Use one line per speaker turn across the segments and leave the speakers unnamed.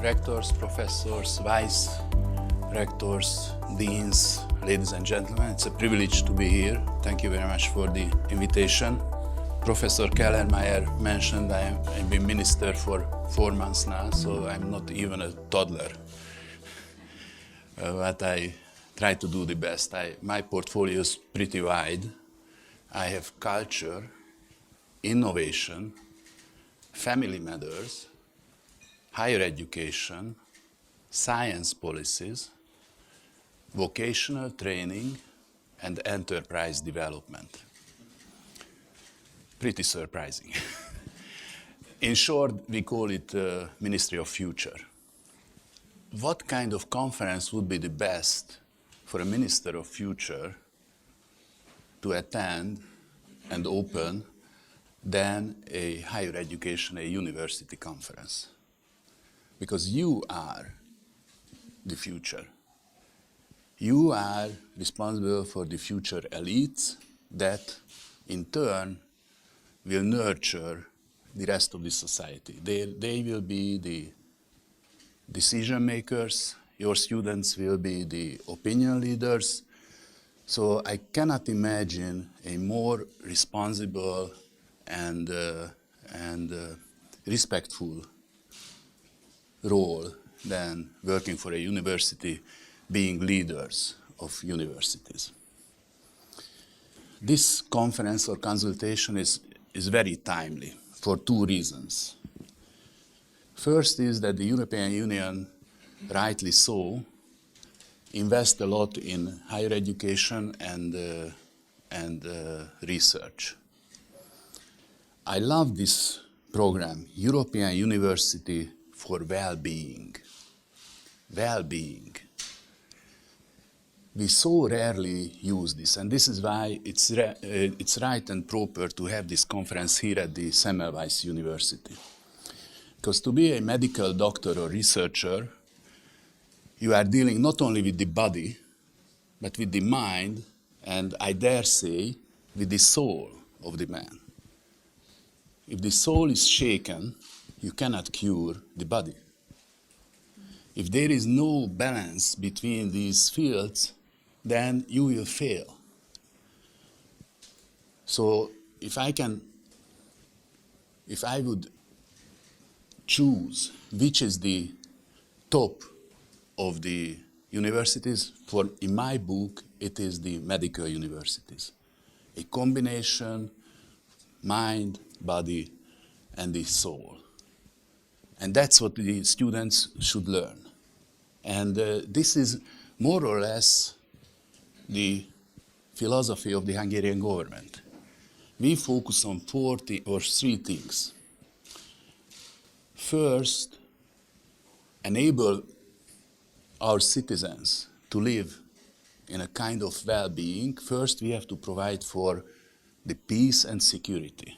rectors, professors, vice rectors, deans, ladies and gentlemen. It's a privilege to be here. Thank you very much for the invitation. Professor Kellermeyer mentioned I've been minister for 4 months now, so I'm not even a toddler. But I try to do the best. My portfolio is pretty wide. I have culture, innovation, family matters, higher education, science policies, vocational training, and enterprise development. Pretty surprising. In short, we call it Ministry of Future. What kind of conference would be the best for a Minister of Future to attend and open than a higher education, a university conference? Because you are the future. You are responsible for the future elites that, in turn, will nurture the rest of the society. They will be the decision makers. Your students will be the opinion leaders. So I cannot imagine a more responsible and respectful role than working for a university, being leaders of universities. This conference or consultation is very timely for 2 reasons. First is that the European Union, rightly so, invests a lot in higher education and research. I love this program, European University for Well-being. Well-being. We so rarely use this, and this is why it's right and proper to have this conference here at the Semmelweis University. Because to be a medical doctor or researcher, you are dealing not only with the body, but with the mind, and I dare say, with the soul of the man. If the soul is shaken, you cannot cure the body. If there is no balance between these fields, then you will fail. So if I would choose which is the top of the universities, in my book, it is the medical universities. A combination, mind, body, and the soul. And that's what the students should learn. And this is more or less the philosophy of the Hungarian government. We focus on 3 things. First, enable our citizens to live in a kind of well-being. First, we have to provide for the peace and security.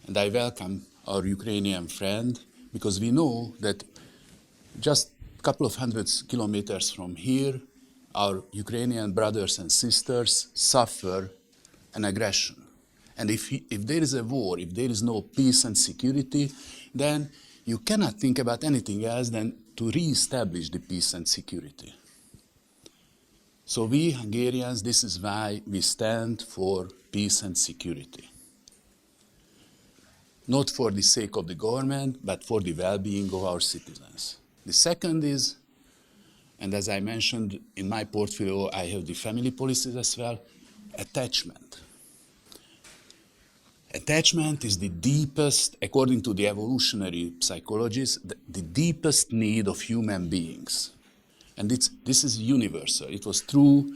And I welcome our Ukrainian friend, because we know that just a couple of 100 kilometers from here, our Ukrainian brothers and sisters suffer an aggression. And if there is a war, if there is no peace and security, then you cannot think about anything else than to re-establish the peace and security. So we Hungarians, this is why we stand for peace and security. Not for the sake of the government, but for the well-being of our citizens. The second is, and as I mentioned in my portfolio, I have the family policies as well, attachment. Attachment is the deepest, according to the evolutionary psychologists, the deepest need of human beings. And this is universal. It was true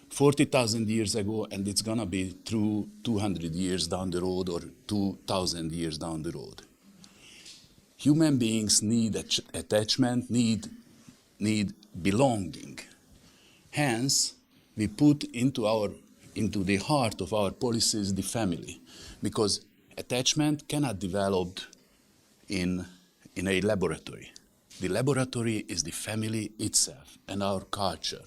40,000 years ago, and it's going to be true 200 years down the road or 2,000 years down the road. Human beings need attachment, need belonging. Hence, we put into the heart of our policies the family, because attachment cannot develop in a laboratory. The laboratory is the family itself and our culture,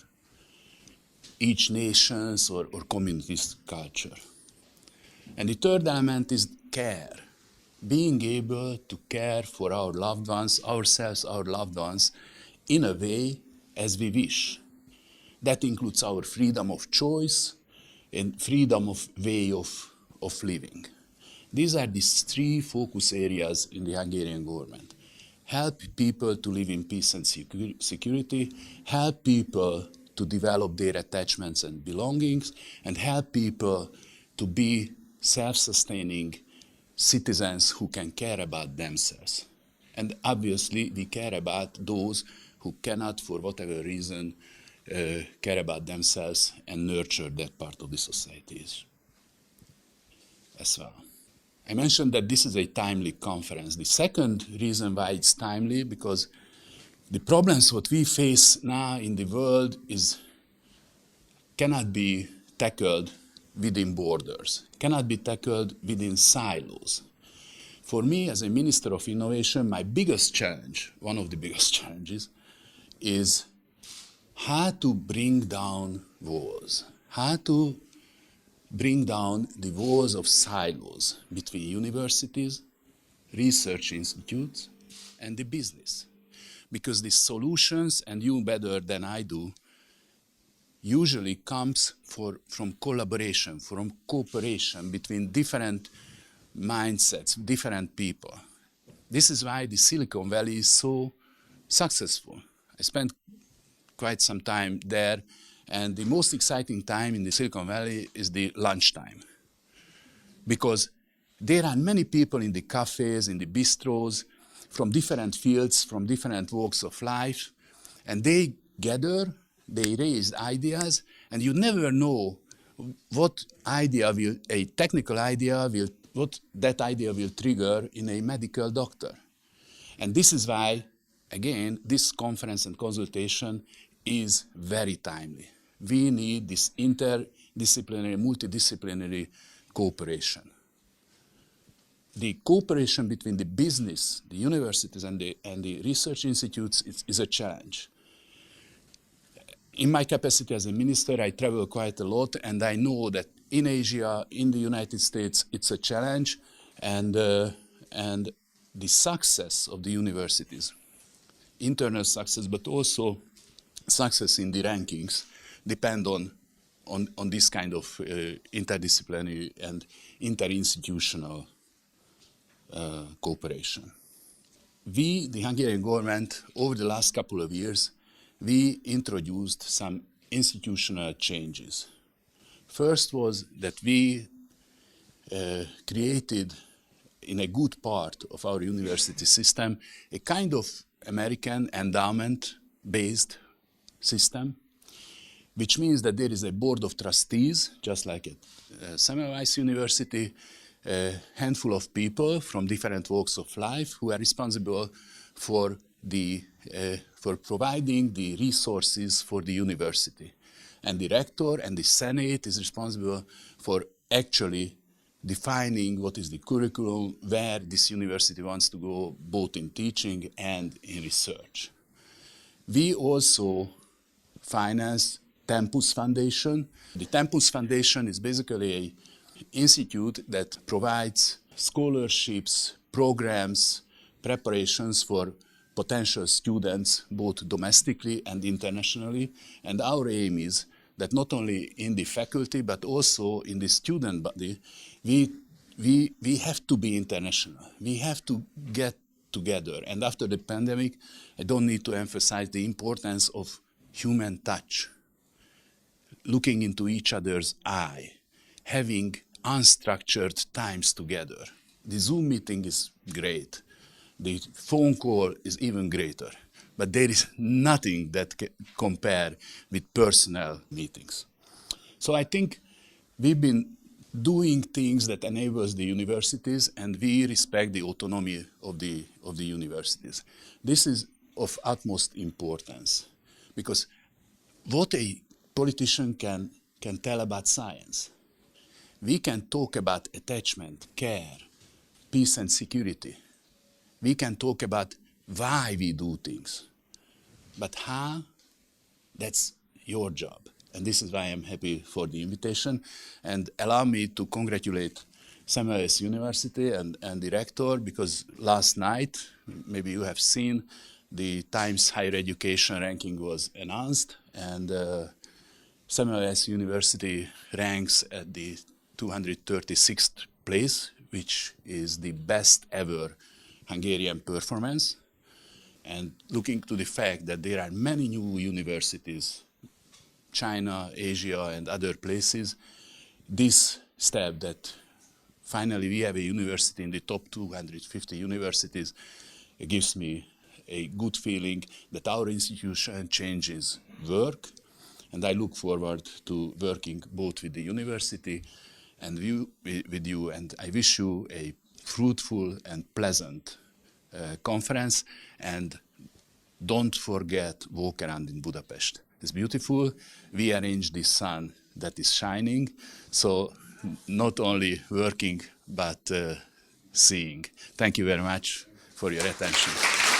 each nation's or community's culture. And the third element is care. being able to care for our loved ones, ourselves, our loved ones, in a way as we wish. That includes our freedom of choice and freedom of way of living. These are these three focus areas in the Hungarian government. Help people to live in peace and security, help people to develop their attachments and belongings, and help people to be self-sustaining citizens who can care about themselves. And obviously, we care about those who cannot, for whatever reason, care about themselves and nurture that part of the societies as well. I mentioned that this is a timely conference. The second reason why it's timely, because the problems what we face now in the world cannot be tackled within borders, cannot be tackled within silos. For me, as a Minister of Innovation, my biggest challenge, one of the biggest challenges, is how to bring down walls, how to bring down the walls of silos between universities, research institutes, and the business. Because the solutions, and you better than I do, usually comes from collaboration, from cooperation between different mindsets, different people. This is why the Silicon Valley is so successful. I spent quite some time there, and the most exciting time in the Silicon Valley is the lunchtime. Because there are many people in the cafes, in the bistros, from different fields, from different walks of life, and they gather, they raise ideas, and you never know what idea will, a technical idea will, what that idea will trigger in a medical doctor. And this is why, again, this conference and consultation is very timely. We need this interdisciplinary, multidisciplinary cooperation. The cooperation between the business, the universities, and the research institutes is a challenge. In my capacity as a minister, I travel quite a lot, and I know that in Asia, in the United States, it's a challenge, and the success of the universities, internal success, but also success in the rankings, depend on this kind of interdisciplinary and interinstitutional cooperation. We, the Hungarian government, over the last couple of years, we introduced some institutional changes. First was that we created, in a good part of our university system, a kind of American endowment-based system, which means that there is a board of trustees, just like at Semmelweis University, a handful of people from different walks of life who are responsible for providing the resources for the university. And the rector and the senate is responsible for actually defining what is the curriculum, where this university wants to go, both in teaching and in research. We also finance Tempus Foundation. The Tempus Foundation is basically an institute that provides scholarships, programs, preparations for potential students, both domestically and internationally. And our aim is that not only in the faculty, but also in the student body, we have to be international. We have to get together. And after the pandemic, I don't need to emphasize the importance of human touch, looking into each other's eye, having unstructured times together. The Zoom meeting is great. The phone call is even greater. But there is nothing that can compare with personal meetings. So I think we've been doing things that enables the universities, and we respect the autonomy of the universities. This is of utmost importance, because what a politician can tell about science. We can talk about attachment, care, peace and security. We can talk about why we do things. But how? That's your job. And this is why I'm happy for the invitation. And allow me to congratulate Semmelweis University and the rector, because last night, maybe you have seen, the Times Higher Education ranking was announced, and Semmelweis University ranks at the 236th place, which is the best ever Hungarian performance. And looking to the fact that there are many new universities, China, Asia, and other places, this step that finally we have a university in the top 250 universities, it gives me a good feeling that our institution changes work, and I look forward to working both with the university and with you, and I wish you a fruitful and pleasant conference, and don't forget, walk around in Budapest. It's beautiful. We arranged the sun that is shining, so not only working, but seeing. Thank you very much for your attention.